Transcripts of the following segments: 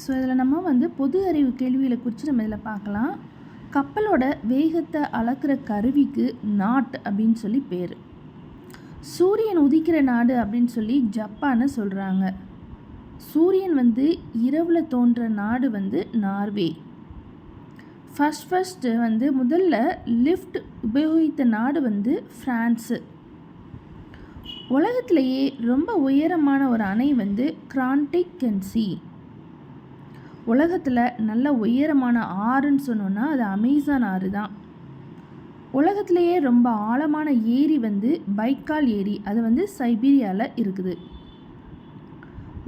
So இதில் நம்ம பொது அறிவு கேள்விகளை குறித்து நம்ம இதில் பார்க்கலாம். கப்பலோட வேகத்தை அளக்கிற கருவிக்கு நாட் அப்படின்னு சொல்லி பேர். சூரியன் உதிக்கிற நாடு அப்படின்னு சொல்லி ஜப்பானை சொல்கிறாங்க. சூரியன் இரவில் தோன்ற நாடு நார்வே. ஃபஸ்ட்டு முதல்ல லிஃப்ட் உபயோகித்த நாடு ஃப்ரான்ஸு. உலகத்திலேயே ரொம்ப உயரமான ஒரு அணை கிரான்டிக்கன்சி. உலகத்தில் நல்ல உயரமான ஆறுன்னு சொன்னோன்னா அது அமேசான் ஆறு தான். உலகத்திலேயே ரொம்ப ஆழமான ஏரி பைக்கால் ஏரி. அது சைபீரியாவில் இருக்குது.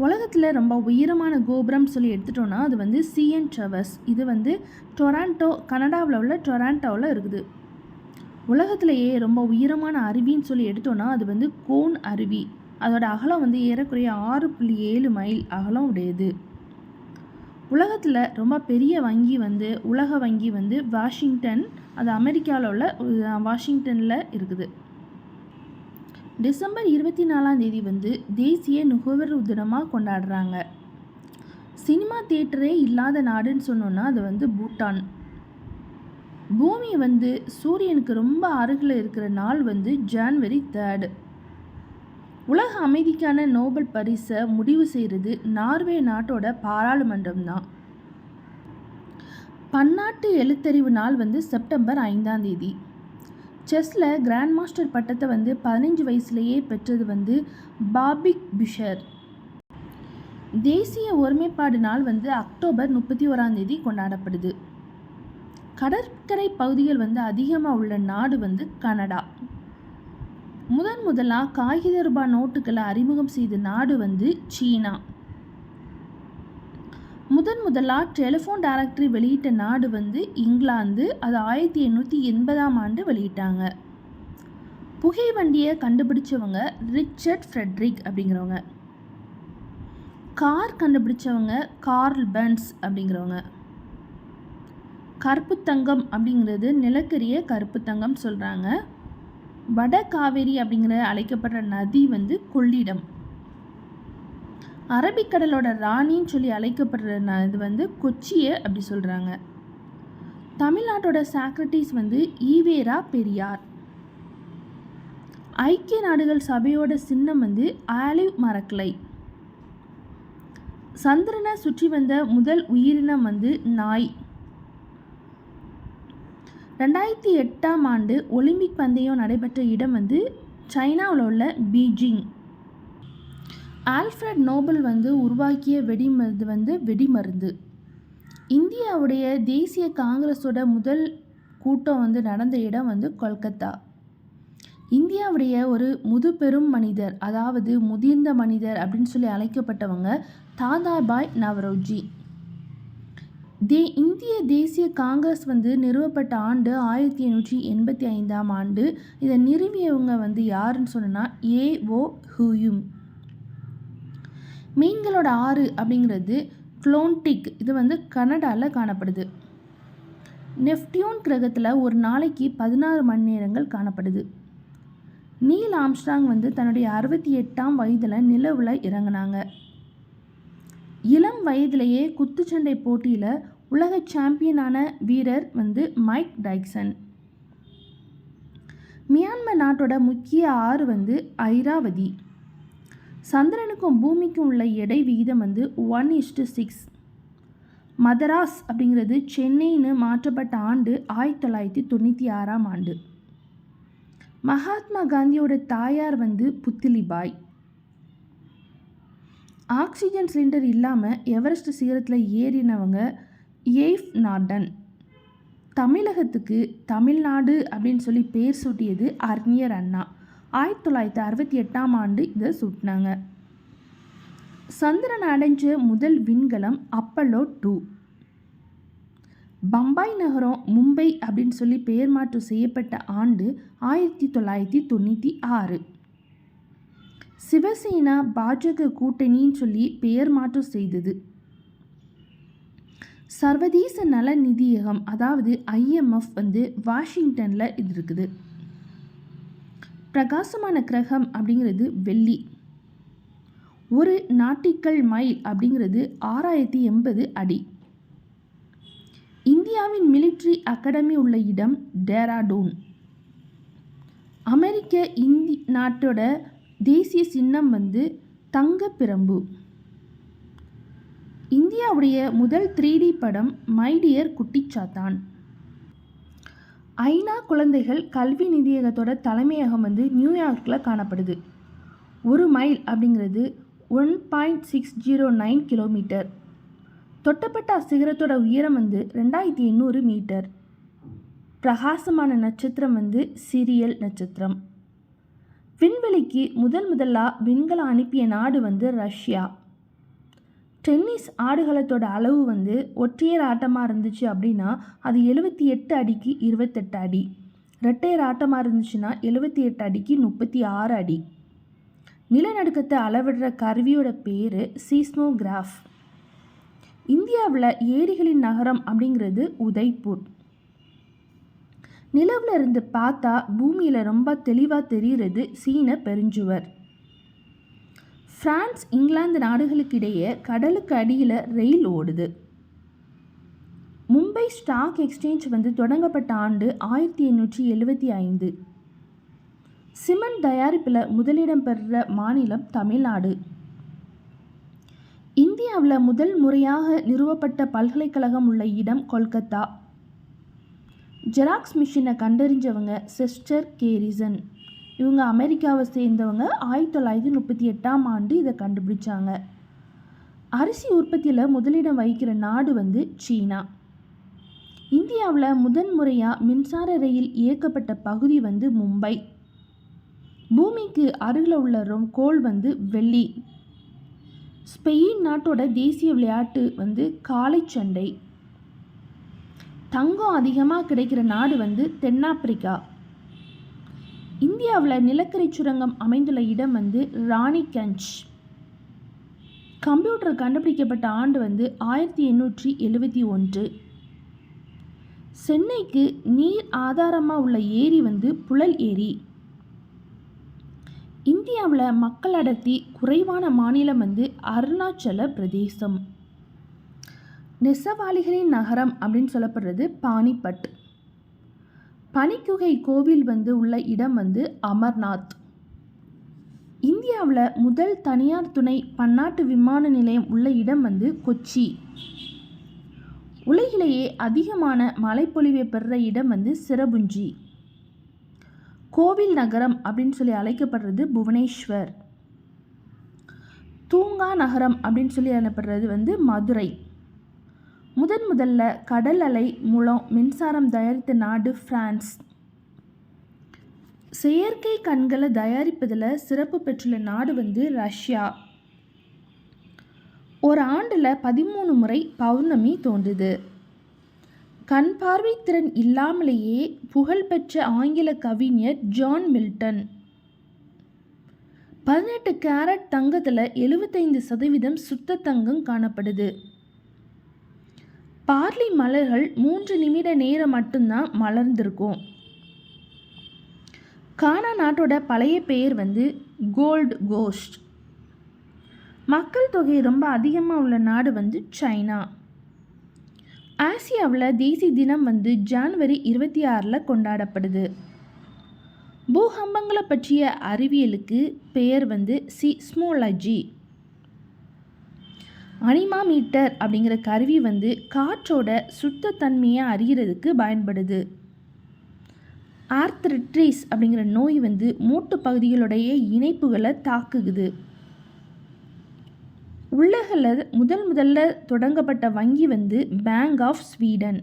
உலகத்தில் ரொம்ப உயரமான கோபுரம் சொல்லி எடுத்துட்டோன்னா அது சிஎன் டவர்ஸ். இது டொராண்டோ, கனடாவில் உள்ள டொராண்டோவில் இருக்குது. உலகத்திலேயே ரொம்ப உயரமான அருவின்னு சொல்லி எடுத்தோன்னா அது கோன் அருவி. அதோட அகலம் ஏறக்குறைய 6.7 மைல் அகலம் உடையது. உலகத்தில் ரொம்ப பெரிய வங்கி உலக வங்கி வாஷிங்டன், அது அமெரிக்காவில் உள்ள வாஷிங்டனில் இருக்குது. டிசம்பர் 24 தேசிய நுகர்வோர் தினமாக கொண்டாடுறாங்க. சினிமா தியேட்டரே இல்லாத நாடுன்னு சொன்னோன்னா அது பூட்டான். பூமி சூரியனுக்கு ரொம்ப அருகில் இருக்கிற நாள் ஜான்வரி 3. உலக அமைதிக்கான நோபல் பரிசை முடிவு செய்கிறது நார்வே நாட்டோட பாராளுமன்றம் தான். பன்னாட்டு எழுத்தறிவு நாள் செப்டம்பர் 5. செஸ்ஸில் கிராண்ட் மாஸ்டர் பட்டத்தை 15 வயசுலேயே பெற்றது பாபிக் பிஷர். தேசிய ஒருமைப்பாடு நாள் அக்டோபர் 31 கொண்டாடப்படுது. கடற்கரை பகுதிகள் அதிகமாக உள்ள நாடு கனடா. முதலாக காகித ரூபாய் நோட்டுகளை அறிமுகம் செய்த நாடு சீனா. முதலாக டெலிஃபோன் டைரக்டரி வெளியிட்ட நாடு இங்கிலாந்து. அது 1880 வெளியிட்டாங்க. புகை வண்டியை கண்டுபிடிச்சவங்க ரிச்சர்ட் ஃப்ரெட்ரிக் அப்படிங்கிறவங்க. கார் கண்டுபிடிச்சவங்க கார்ல் பென்ஸ் அப்படிங்கிறவங்க. கருப்பு தங்கம் அப்படிங்கிறது நிலக்கரிய கருப்பு தங்கம் சொல்கிறாங்க. வட காவேரி அப்படிங்கிற அழைக்கப்படுற நதி கொள்ளிடம். அரபிக்கடலோட ராணின்னு சொல்லி அழைக்கப்படுற இது கொச்சியை அப்படி சொல்கிறாங்க. தமிழ்நாட்டோட சாக்ரட்டிஸ் ஈவேரா பெரியார். ஐக்கிய நாடுகள் சபையோட சின்னம் ஆலிவ் மரக்கிளை. சந்திரனை சுற்றி வந்த முதல் உயிரினம் நாய். 2008 ஒலிம்பிக் பந்தயம் நடைபெற்ற இடம் சைனாவில் உள்ள பீஜிங். ஆல்ஃப்ரட் நோபல் உருவாக்கிய வெடிமருந்து வெடிமருந்து. இந்தியாவுடைய தேசிய காங்கிரஸோட முதல் கூட்டம் நடந்த இடம் கொல்கத்தா. இந்தியாவுடைய ஒரு முதுபெரும் மனிதர், அதாவது முதிர்ந்த மனிதர் அப்படின்னு சொல்லி அழைக்கப்பட்டவங்க தாதாபாய் நவரோஜி. இந்திய தேசிய காங்கிரஸ் நிறுவப்பட்ட ஆண்டு 1885. இதை நிறுவியவங்க யாருன்னு சொன்னா ஏஓ ஹுயும். மீன்களோட ஆறு அப்படிங்கிறது குளோன்டிக். இது கனடாவில் காணப்படுது. நெப்டியூன் கிரகத்தில் ஒரு நாளைக்கு 16 மணி நேரங்கள் காணப்படுது. நீல் ஆம்ஸ்ட்ராங் தன்னுடைய 68ஆம் வயதில் நிலவில் இறங்கினாங்க. இளம் வயதிலேயே குத்துச்சண்டை போட்டியில் உலக சாம்பியனான வீரர் மைக் டைசன். மியான்மர் நாட்டோட முக்கிய ஆறு ஐராவதி. சந்திரனுக்கும் பூமிக்கும் உள்ள எடை விகிதம் 1:6. மதராஸ் அப்படிங்கிறது சென்னைன்னு மாற்றப்பட்ட ஆண்டு 1996. மகாத்மா காந்தியோட தாயார் புத்திலிபாய். ஆக்சிஜன் சிலிண்டர் இல்லாமல் எவரெஸ்ட் சிகரத்தில் ஏறினவங்க எய்ஃப் நார்டன். தமிழகத்துக்கு தமிழ்நாடு அப்படின்னு சொல்லி பேர் சூட்டியது அறிஞர் அண்ணா. 1968 இதை சூட்டினாங்க. சந்திரன் அடைஞ்ச முதல் விண்கலம் அப்பல்லோ 2. பம்பாய் நகரம் மும்பை அப்படின்னு சொல்லி பெயர் மாற்றம் செய்யப்பட்ட ஆண்டு 1996. சிவசேனா பாஜக கூட்டணின்னு சொல்லி பெயர் மாற்றம் செய்தது. சர்வதேச நல நிதியகம், அதாவது IMF வாஷிங்டனில் இது இருக்குது. பிரகாசமான கிரகம் அப்படிங்கிறது வெள்ளி. ஒரு நாட்டிக்கல் மைல் அப்படிங்கிறது 6080 அடி. இந்தியாவின் மிலிட்ரி அகாடமி உள்ள இடம் டேராடூன். அமெரிக்க நாட்டோட தேசிய சின்னம் வந்து தங்கப்பிரம்பு. இந்தியாவுடைய முதல் 3D படம் மை டியர் குட்டிச்சாத்தான். ஐநா குழந்தைகள் கல்வி நிதியகத்தோட தலைமையகம் வந்து நியூயார்க்கில் காணப்படுது. ஒரு மைல் அப்படிங்கிறது 1.609 கிலோமீட்டர். தொட்டப்பட்ட சிகரத்தோட உயரம் வந்து 2800 மீட்டர். பிரகாசமான நட்சத்திரம் வந்து சிரியல் நட்சத்திரம். விண்வெளிக்கு முதலாக விண்கலம் அனுப்பிய நாடு வந்து ரஷ்யா. டென்னிஸ் ஆடுகளத்தோட அளவு வந்து ஒற்றையர் ஆட்டமாக இருந்துச்சு அப்படின்னா அது 78 அடிக்கு 28 அடி. இரட்டையர் ஆட்டமாக இருந்துச்சுன்னா 78 அடிக்கு 36 அடி. நிலநடுக்கத்தை அளவிடுற கருவியோட பேர் சீஸ்மோகிராஃப். இந்தியாவில் ஏரிகளின் நகரம் அப்படிங்கிறது உதய்பூர். நிலவில் இருந்து பார்த்தா பூமியில் ரொம்ப தெளிவாக தெரிகிறது சீன பெருஞ்சுவர். பிரான்ஸ் இங்கிலாந்து நாடுகளுக்கு இடையே கடலுக்கு அடியில் ரயில் ஓடுது. மும்பை ஸ்டாக் எக்ஸ்சேஞ்ச் வந்து தொடங்கப்பட்ட ஆண்டு 1875. சிமெண்ட் தயாரிப்பில் முதலிடம் பெறுற மாநிலம் தமிழ்நாடு. இந்தியாவில் முதல் முறையாக நிறுவப்பட்ட பல்கலைக்கழகம் உள்ள இடம் கொல்கத்தா. ஜெராக்ஸ் மிஷினை கண்டறிஞ்சவங்க செஸ்டர் கேரிசன். இவங்க அமெரிக்காவை சேர்ந்தவங்க. 1938ஆம் ஆண்டு இதை கண்டுபிடிச்சாங்க. அரிசி உற்பத்தியில் முதலிடம் வகிக்கிற நாடு வந்து சீனா. இந்தியாவில் முதன்முறையாக மின்சார ரயில் இயக்கப்பட்ட பகுதி வந்து மும்பை. பூமிக்கு அருகில் உள்ள கோள் வந்து வெள்ளி. ஸ்பெயின் நாட்டோட தேசிய விளையாட்டு வந்து காளைச்சண்டை. தங்கம் அதிகமாக கிடைக்கிற நாடு வந்து தென்னாப்பிரிக்கா. இந்தியாவில் நிலக்கரி சுரங்கம் அமைந்துள்ள இடம் வந்து ராணிகஞ்ச். கம்ப்யூட்டர் கண்டுபிடிக்கப்பட்ட ஆண்டு வந்து 1871. சென்னைக்கு நீர் ஆதாரமாக உள்ள ஏரி வந்து புழல் ஏரி. இந்தியாவில் மக்கள் அடர்த்தி குறைவான மாநிலம் வந்து அருணாச்சல பிரதேசம். நெசவாளிகளின் நகரம் அப்படின்னு சொல்லப்படுறது பானிபட். பனிக்குகை கோவில் வந்து உள்ள இடம் வந்து அமர்நாத். இந்தியாவில் முதல் தனியார் துணை பன்னாட்டு விமான நிலையம் உள்ள இடம் வந்து கொச்சி. உலகிலேயே அதிகமான மழைப்பொழிவை பெறுற இடம் வந்து சிரபுஞ்சி. கோவில் நகரம் அப்படின்னு சொல்லி அழைக்கப்படுறது புவனேஸ்வர். தூங்கா நகரம் அப்படின்னு சொல்லி அழைக்கப்படுறது வந்து மதுரை. முதல்ல கடல் அலை மூலம் மின்சாரம் தயாரித்த நாடு பிரான்ஸ். செயற்கை கண்களை தயாரிப்பதில் சிறப்பு பெற்றுள்ள நாடு வந்து ரஷ்யா. ஒரு ஆண்டில் 13 முறை பௌர்ணமி தோன்றுது. கண் பார்வை திறன் இல்லாமலேயே புகழ்பெற்ற ஆங்கில கவிஞர் ஜான் மில்டன். 18 கேரட் தங்கத்தில் 75% சுத்த தங்கம் காணப்படுது. பார்லி மலர்கள் 3 நிமிட நேரம் மட்டும்தான் மலர்ந்திருக்கும். கானா நாட்டோட பழைய பெயர் வந்து கோல்டு கோஸ்ட். மக்கள் தொகை ரொம்ப அதிகமாக உள்ள நாடு வந்து சைனா. ஆசியாவில் தேசிய தினம் வந்து ஜனவரி 26 கொண்டாடப்படுது. பூகம்பங்களை பற்றிய அறிவியலுக்கு பெயர் வந்து சீஸ்மோலஜி. அனிமாமீட்டர் அப்படிங்கிற கருவி வந்து காற்றோட சுத்தத்தன்மையை அறிகிறதுக்கு பயன்படுது. ஆர்த்ரிட்டிஸ் அப்படிங்கிற நோய் வந்து மூட்டு பகுதிகளுடைய இணைப்புகளை தாக்குகுது. உலகில் முதல்ல தொடங்கப்பட்ட வங்கி வந்து பேங்க் ஆஃப் ஸ்வீடன்.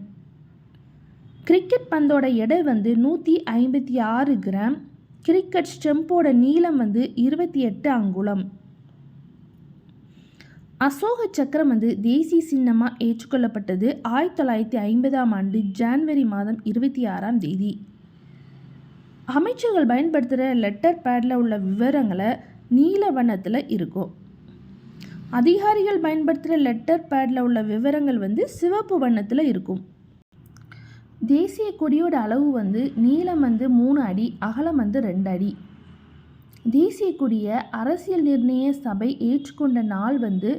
கிரிக்கெட் பந்தோட எடை வந்து 156 கிராம். கிரிக்கெட் ஸ்டெம்போட நீளம் வந்து 28 அங்குலம். அசோக சக்கரம் வந்து தேசிய சின்னமாக ஏற்றுக்கொள்ளப்பட்டது 1950ஆம் ஆண்டு ஜனவரி மாதம் 26ஆம் தேதி. அமைச்சர்கள் பயன்படுத்துகிற லெட்டர் பேடில் உள்ள விவரங்களை நீல வண்ணத்தில் இருக்கும். அதிகாரிகள் பயன்படுத்துகிற லெட்டர் பேடில் உள்ள விவரங்கள் வந்து சிவப்பு வண்ணத்தில் இருக்கும். தேசிய கொடியோட அளவு வந்து நீளம் வந்து 3 அடி, அகலம் வந்து 2 அடி. தேசிய கொடியை அரசியல் நிர்ணய சபை ஏற்றுக்கொண்ட நாள் வந்து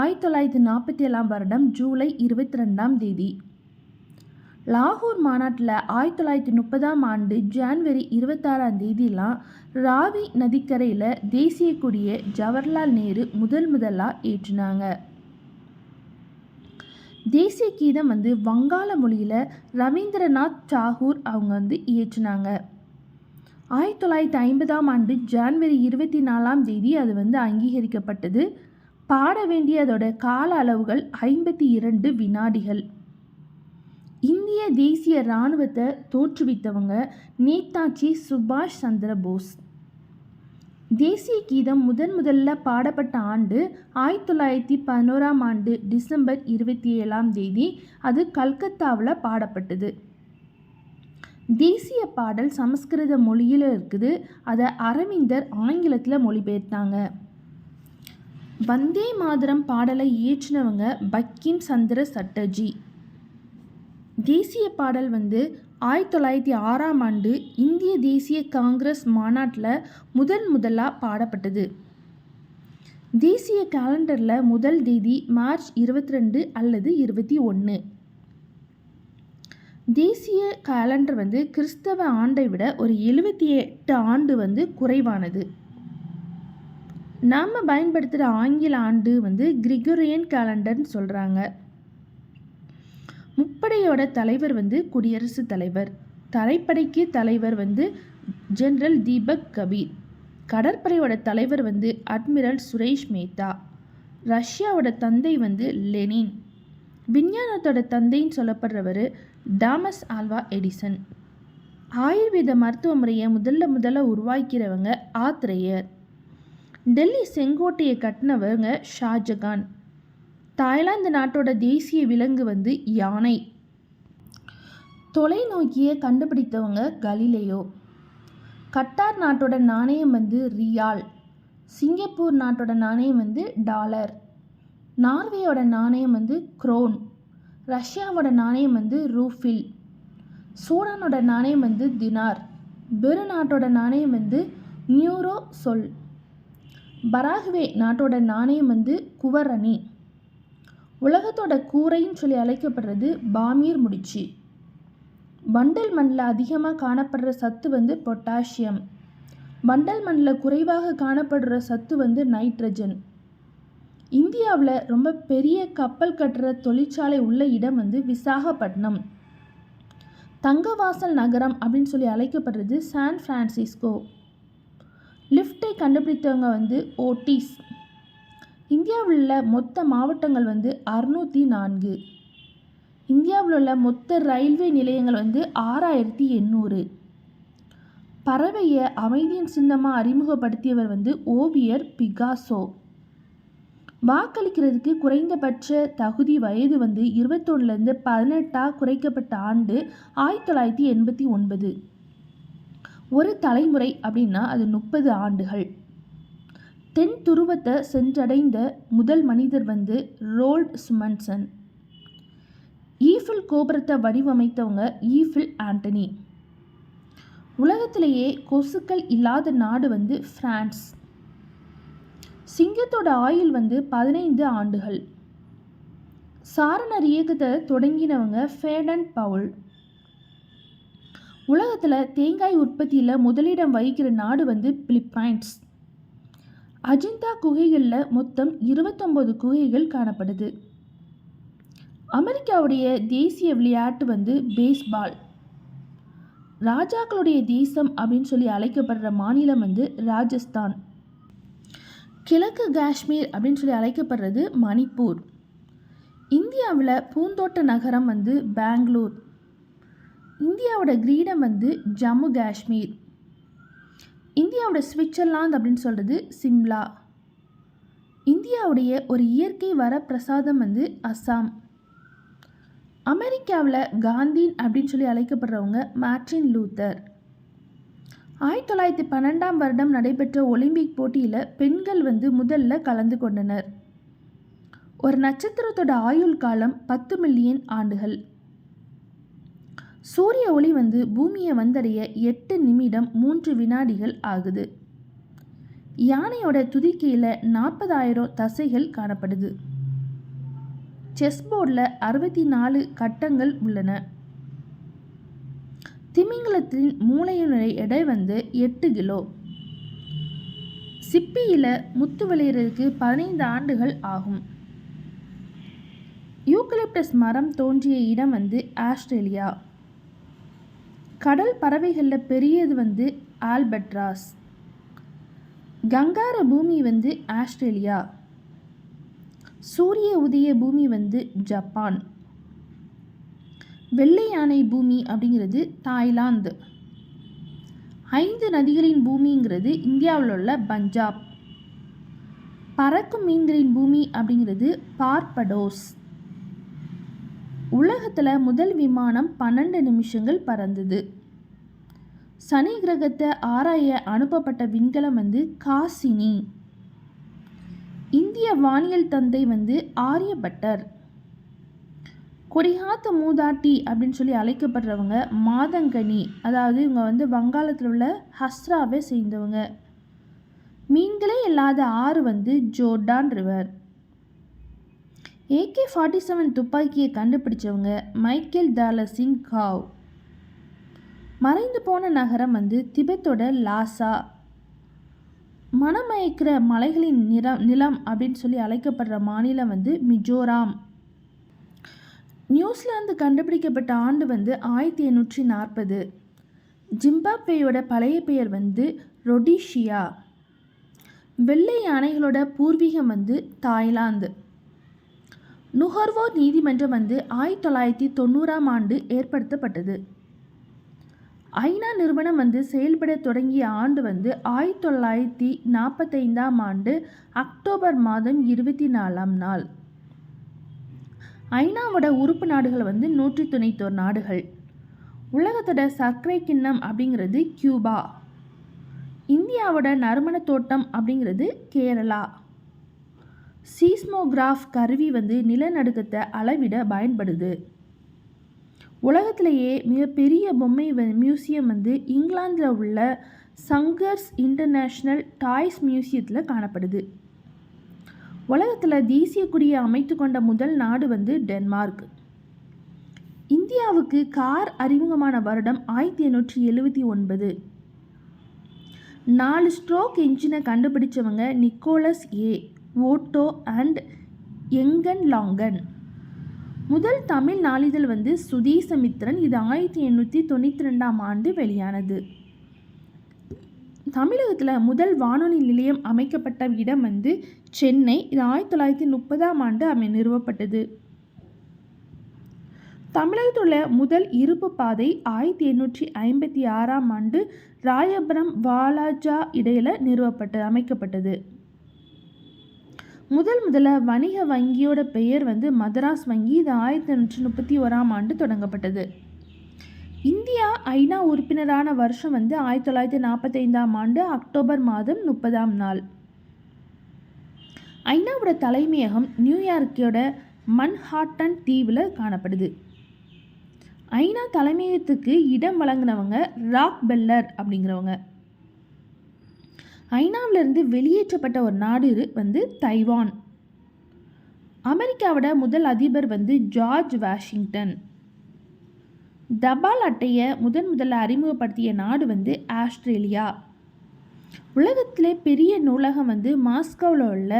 1947 வருடம் ஜூலை 22ஆம் தேதி. லாகூர் மாநாட்டில் 1930ஆம் ஆண்டு ஜான்வரி 26ஆம் தேதிலாம் ராவி நதிக்கரையில் தேசிய கொடியை ஜவஹர்லால் நேரு முதலாக ஏற்றினாங்க. தேசிய கீதம் வந்து வங்காள மொழியில் ரவீந்திரநாத் தாகூர் அவங்க வந்து இயற்றினாங்க. 1950ஆம் ஆண்டு ஜான்வரி 24ஆம் தேதி அது வந்து அங்கீகரிக்கப்பட்டது. பாட வேண்டிய அதோட கால அளவுகள் 52 வினாடிகள். இந்திய தேசிய இராணுவத்தை தோற்றுவித்தவங்க நேதாஜி சுபாஷ் சந்திர போஸ். தேசிய கீதம் முதல்ல பாடப்பட்ட ஆண்டு 1911ஆம் ஆண்டு டிசம்பர் 27ஆம் தேதி அது கல்கத்தாவில் பாடப்பட்டது. தேசிய பாடல் சமஸ்கிருத மொழியில் இருக்குது. அதை அரவிந்தர் ஆங்கிலத்தில் மொழிபெயர்த்தாங்க. வந்தே மாதரம் பாடலை இயற்றினவங்க பங்கிம் சந்திர சட்டர்ஜி. தேசிய பாடல் வந்து 1906ஆம் ஆண்டு இந்திய தேசிய காங்கிரஸ் மாநாட்டில் முதலாக பாடப்பட்டது. தேசிய காலண்டரில் முதல் தேதி மார்ச் 22 அல்லது 21. தேசிய காலண்டர் வந்து கிறிஸ்தவ ஆண்டை விட ஒரு 78 ஆண்டு வந்து குறைவானது. நாம் பயன்படுத்துகிற ஆங்கில ஆண்டு வந்து கிரிகோரியன் காலண்டர்னு சொல்கிறாங்க. முப்படையோட தலைவர் வந்து குடியரசுத் தலைவர். தரைப்படைக்கு தலைவர் வந்து ஜெனரல் தீபக் கபீர். கடற்படையோட தலைவர் வந்து அட்மிரல் சுரேஷ் மேத்தா. ரஷ்யாவோட தந்தை வந்து லெனின். விஞ்ஞானத்தோட தந்தைன்னு சொல்லப்படுறவர் தாமஸ் ஆல்வா எடிசன். ஆயுர்வேத மருத்துவ முறையை முதல்ல உருவாக்கிறவங்க ஆத்ரேயர். டெல்லி செங்கோட்டையை கட்டினவங்க ஷாஜகான். தாய்லாந்து நாட்டோட தேசிய விலங்கு வந்து யானை. தொலைநோக்கியை கண்டுபிடித்தவங்க கலீலியோ. கட்டார் நாட்டோட நாணயம் வந்து ரியால். சிங்கப்பூர் நாட்டோட நாணயம் வந்து டாலர். நார்வேயோட நாணயம் வந்து குரோன். ரஷ்யாவோட நாணயம் வந்து ரூஃபில். சூடானோட நாணயம் வந்து தினார். பெரு நாட்டோட நாணயம் வந்து நியூரோ சொல். பராகுவே நாட்டோட நாணயம் வந்து குவரணி. உலகத்தோட கூரைன்னு சொல்லி அழைக்கப்படுறது பாமீர் முடிச்சு. வண்டல் மண்ணில் அதிகமாக காணப்படுற சத்து வந்து பொட்டாசியம். வண்டல் மண்ணில் குறைவாக காணப்படுற சத்து வந்து நைட்ரஜன். இந்தியாவில் ரொம்ப பெரிய கப்பல் கட்டுற தொழிற்சாலை உள்ள இடம் வந்து விசாகப்பட்டினம். தங்கவாசல் நகரம் அப்படின்னு சொல்லி அழைக்கப்படுறது சான் பிரான்சிஸ்கோ. லிஃப்டை கண்டுபிடித்தவங்க வந்து ஓட்டிஸ். இந்தியாவில் உள்ள மொத்த மாவட்டங்கள் வந்து 604. இந்தியாவில் உள்ள மொத்த ரயில்வே நிலையங்கள் வந்து 6800. பறவையை அமைதியின் சின்னமாக அறிமுகப்படுத்தியவர் வந்து ஓவியர் பிகாசோ. வாக்களிக்கிறதுக்கு குறைந்தபட்ச தகுதி வயது வந்து 21லேருந்து 18 குறைக்கப்பட்ட ஆண்டு 1989. ஒரு தலைமுறை அப்படின்னா அது 30 ஆண்டுகள். தென் துருவத்தை சென்றடைந்த முதல் மனிதர் வந்து ரோல்ட் சுமன்சன். ஈஃபில் கோபுரத்தை வடிவமைத்தவங்க ஈஃபில் ஆண்டனி. உலகத்திலேயே கொசுக்கள் இல்லாத நாடு வந்து பிரான்ஸ். சிங்கத்தோட ஆயுள் வந்து 15 ஆண்டுகள். சாரணர் இயக்கத்தை தொடங்கினவங்க ஃபேடன் பவுல். உலகத்தில் தேங்காய் உற்பத்தியில் முதலிடம் வகிக்கிற நாடு வந்து பிலிப்பைன்ஸ். அஜந்தா குகைகளில் மொத்தம் 29 குகைகள் காணப்படுது. அமெரிக்காவுடைய தேசிய விளையாட்டு வந்து பேஸ்பால். ராஜாக்களுடைய தேசம் அப்படின்னு சொல்லி அழைக்கப்படுற மாநிலம் வந்து ராஜஸ்தான். கிழக்கு காஷ்மீர் அப்படின்னு சொல்லி அழைக்கப்படுறது மணிப்பூர். இந்தியாவில் பூந்தோட்ட நகரம் வந்து பெங்களூர். இந்தியாவோட கிரீடம் வந்து ஜம்மு காஷ்மீர். இந்தியாவோட சுவிட்சர்லாந்து அப்படின்னு சொல்கிறது சிம்லா. இந்தியாவுடைய ஒரு இயற்கை வரப்பிரசாதம் வந்து அஸ்ஸாம். அமெரிக்காவில் காந்தின் அப்படின்னு சொல்லி அழைக்கப்படுறவங்க மார்ட்டின் லூத்தர். 1912ஆம் வருடம் நடைபெற்ற ஒலிம்பிக் போட்டியில் பெண்கள் வந்து முதல்ல கலந்து கொண்டனர். ஒரு நட்சத்திரத்தோட ஆயுள் காலம் 10 மில்லியன் ஆண்டுகள். சூரிய ஒளி வந்து பூமியை வந்தடைய 8 நிமிடம் 3 வினாடிகள் ஆகுது. யானையோட துதிக்கையில் 40,000 தசைகள் காணப்படுது. செஸ் போர்டில் 64 கட்டங்கள் உள்ளன. திமிங்கலத்தின் மூளையினுடைய எடை 8 கிலோ. சிப்பியில் முத்து விளையிறதுக்கு 15 ஆண்டுகள் ஆகும். யூக்கலிப்டஸ் மரம் தோன்றிய இடம் ஆஸ்திரேலியா. கடல் பறவைகளில் பெரியது ஆல்பட்ராஸ். கங்கார பூமி ஆஸ்திரேலியா. சூரிய உதய பூமி ஜப்பான். வெள்ளை யானை பூமி அப்படிங்கிறது தாய்லாந்து. 5 நதிகளின் பூமிங்கிறது இந்தியாவில் உள்ள பஞ்சாப். பறக்கும் மீன்களின் பூமி அப்படிங்கிறது பார்படோஸ். உலகத்தில் முதல் விமானம் 12 நிமிஷங்கள் பறந்தது. சனி கிரகத்தை ஆராய அனுப்பப்பட்ட விண்கலம் காசினி. இந்திய வானியல் தந்தை ஆரியபட்டர். கொடிகாத்த மூதாட்டி அப்படின்னு சொல்லி அழைக்கப்படுறவங்க மாதங்கனி, அதாவது இவங்க வங்காளத்தில் உள்ள ஹஸ்ராவை சேர்ந்தவங்க. மீன்களே இல்லாத ஆறு ஜோர்டான் ரிவர். AK-47 துப்பாக்கியை கண்டுபிடிச்சவங்க மைக்கேல் டாலஸின் காவ். மறைந்து போன நகரம் திபெத்தோட லாசா. மணமயக்கிற மலைகளின் நிலம் அப்படின்னு சொல்லி அழைக்கப்படுற மாநிலம் மிஜோராம். நியூசிலாந்து கண்டுபிடிக்கப்பட்ட ஆண்டு 1840. ஜிம்பாப்வேயோட பழைய பெயர் ரொடீஷியா. வெள்ளை யானைகளோட பூர்வீகம் தாய்லாந்து. நுகர்வோர் நீதிமன்றம் 1990ஆம் ஆண்டு ஏற்படுத்தப்பட்டது. ஐநா நிறுவனம் செயல்பட தொடங்கிய ஆண்டு 1945ஆம் ஆண்டு அக்டோபர் மாதம் 24ஆம் நாள். ஐநாவோட உறுப்பு நாடுகள் 191 நாடுகள். உலகத்தோட சர்க்கரை கிண்ணம் அப்படிங்கிறது கியூபா. இந்தியாவோட நறுமண தோட்டம் அப்படிங்கிறது கேரளா. சீஸ்மோகிராஃப் கருவி நிலநடுக்கத்தை அளவிட பயன்படுது. உலகத்திலேயே மிகப்பெரிய பொம்மை மியூசியம் இங்கிலாந்தில் உள்ள சங்கர்ஸ் இன்டர்நேஷ்னல் டாய்ஸ் மியூசியத்தில் காணப்படுது. உலகத்தில் தேசிய கொடியை அமைத்து கொண்ட முதல் நாடு டென்மார்க். இந்தியாவுக்கு கார் அறிமுகமான வருடம் 1879. 4 ஸ்ட்ரோக் என்ஜினை கண்டுபிடிச்சவங்க நிக்கோலஸ் ஓட்டோ அண்ட் எங்கன் லாங்கன். முதல் தமிழ் நாளிதழ் சுதேசமித்திரன். இது 1892ஆம் ஆண்டு வெளியானது. தமிழகத்தில் முதல் வானொலி நிலையம் அமைக்கப்பட்ட இடம் சென்னை. இது 1930ஆம் ஆண்டு நிறுவப்பட்டது. தமிழகத்தில் உள்ள முதல் இருப்பு பாதை 1856ஆம் ஆண்டு ராயபுரம் வாலாஜா இடையில் அமைக்கப்பட்டது. முதல்ல வணிக வங்கியோட பெயர் மதராஸ் வங்கி. இது 1831ஆம் ஆண்டு தொடங்கப்பட்டது. இந்தியா ஐநா உறுப்பினரான வருஷம் 1945ஆம் ஆண்டு அக்டோபர் மாதம் 30ஆம் நாள். ஐநாவோட தலைமையகம் நியூயார்க்கோட மன்ஹாட்டன் தீவில் காணப்படுது. ஐநா தலைமையகத்துக்கு இடம் வழங்கினவங்க ராக் பெல்லர் அப்படிங்கிறவங்க. ஐநாவிலிருந்து வெளியேற்றப்பட்ட ஒரு நாடு தைவான். அமெரிக்காவோட முதல் அதிபர் ஜார்ஜ் வாஷிங்டன். தபால் அட்டையை முதல்ல அறிமுகப்படுத்திய நாடு ஆஸ்திரேலியா. உலகத்திலே பெரிய நூலகம் மாஸ்கோவில் உள்ள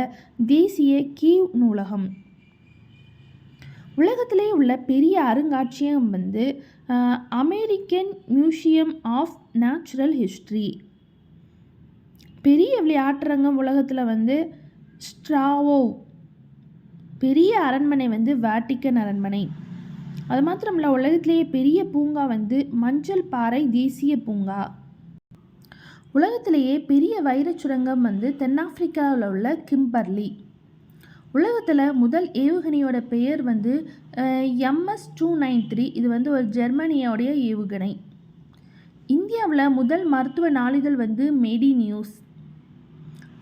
தேசிய கீவ் நூலகம். உலகத்திலே உள்ள பெரிய அருங்காட்சியகம் American museum of natural history. பெரிய விளையாட்டரங்கம் உலகத்தில் ஸ்ட்ராவோ. பெரிய அரண்மனை வாட்டிக்கன் அரண்மனை. அது மாத்திரமில்ல, உலகத்திலேயே பெரிய பூங்கா மஞ்சள் பாறை தேசிய பூங்கா. உலகத்திலேயே பெரிய வைரச் சுரங்கம் தென்னாப்பிரிக்காவில் உள்ள கிம்பர்லி. உலகத்தில் முதல் ஏவுகணையோட பெயர் MS-293. இது ஒரு ஜெர்மனியோடைய ஏவுகணை. இந்தியாவில் முதல் மருத்துவ நாளிதழ் மேடி நியூஸ்.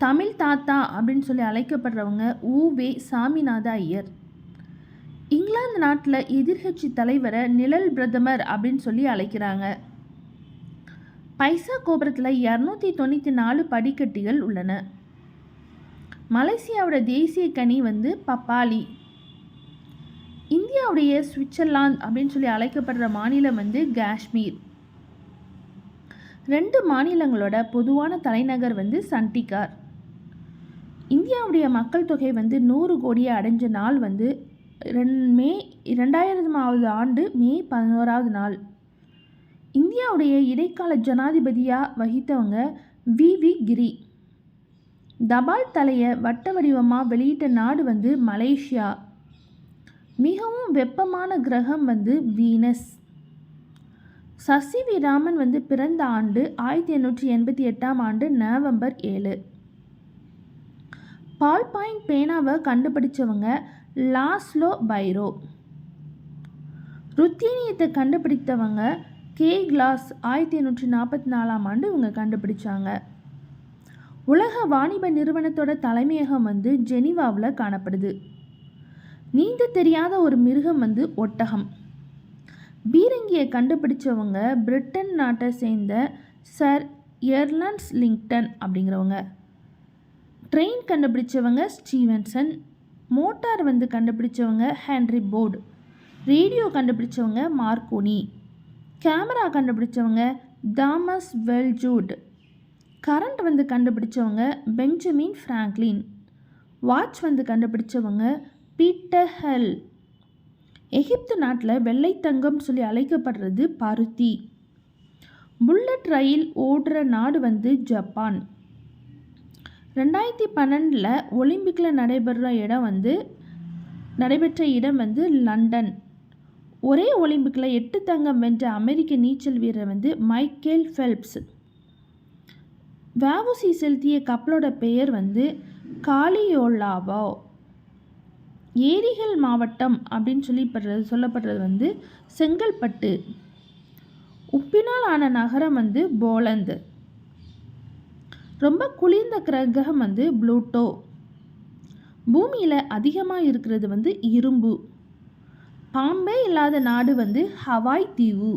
தமிழ் தாத்தா அப்படின்னு சொல்லி அழைக்கப்படுறவங்க உ.வே. சாமிநாத ஐயர். இங்கிலாந்து நாட்டில் எதிர்கட்சி தலைவரை நிழல் பிரதமர் அப்படின்னு சொல்லி அழைக்கிறாங்க. பைசா கோபுரத்தில் 294 படிக்கட்டுகள் உள்ளன. மலேசியாவோட தேசிய கனி வந்து பப்பாளி. இந்தியாவுடைய சுவிட்சர்லாந்து அப்படின்னு சொல்லி அழைக்கப்படுற மாநிலம் வந்து காஷ்மீர். 2 மாநிலங்களோட பொதுவான தலைநகர் வந்து சண்டிகார். இந்தியாவுடைய மக்கள் தொகை வந்து 100 கோடியை அடைஞ்ச நாள் வந்து மே 2000ஆவது ஆண்டு மே 11ஆவது நாள். இந்தியாவுடைய இடைக்கால ஜனாதிபதியாக வகித்தவங்க வி கிரி. தபால் தலையை வட்ட வடிவமாக வெளியிட்ட நாடு வந்து மலேசியா. மிகவும் வெப்பமான கிரகம் வந்து வீனஸ். சசி வி ராமன் வந்து பிறந்த ஆண்டு 1888ஆம் ஆண்டு நவம்பர் 7. பால் பாயிண்ட் பேனாவை கண்டுபிடிச்சவங்க லாஸ்லோ பைரோ. ருத்தீனியத்தை கண்டுபிடித்தவங்க கே கிளாஸ் 1844ஆம் ஆண்டு இவங்க கண்டுபிடிச்சாங்க. உலக வாணிப நிறுவனத்தோட தலைமையகம் வந்து ஜெனீவாவில் காணப்படுது. நீந்த தெரியாத ஒரு மிருகம் வந்து ஒட்டகம். பீரங்கியை கண்டுபிடிச்சவங்க பிரிட்டன் நாட்டை சேர்ந்த சர் எர்லன்ஸ் லிங்டன் அப்படிங்கிறவங்க. Train கண்டுபிடிச்சவங்க Stephenson. மோட்டார் வந்து கண்டுபிடிச்சவங்க ஹென்ரி போர்டு. ரேடியோ கண்டுபிடிச்சவங்க மார்க்கோனி. கேமரா கண்டுபிடிச்சவங்க தாமஸ் வெல்ஜூட். கரண்ட் வந்து கண்டுபிடிச்சவங்க பெஞ்சமின் ஃப்ராங்க்லின். வாட்ச் வந்து கண்டுபிடிச்சவங்க பீட்டர் ஹெல். எகிப்து நாட்டில் வெள்ளை தங்கம் சொல்லி அழைக்கப்படுறது பருத்தி. புல்லட் ரயில் ஓடுற நாடு வந்து ஜப்பான். 2012 ஒலிம்பிக்கில் நடைபெற்ற இடம் வந்து லண்டன். ஒரே ஒலிம்பிக்கில் 8 தங்கம் வென்ற அமெரிக்க நீச்சல் வீரர் வந்து மைக்கேல் ஃபெல்ப்ஸ். வஉசி செலுத்திய கப்பலோட பெயர் வந்து காலியோலாவோ. ஏரிகள் மாவட்டம் அப்படின்னு சொல்லப்படுறது வந்து செங்கல்பட்டு. உப்பினால் ஆன நகரம் வந்து போலந்து. ரொம்ப குளிர்ந்த கிரகம் வந்து புளூட்டோ. பூமியில் அதிகமாக இருக்கிறது வந்து இரும்பு. பாம்பே இல்லாத நாடு வந்து ஹவாய் தீவு.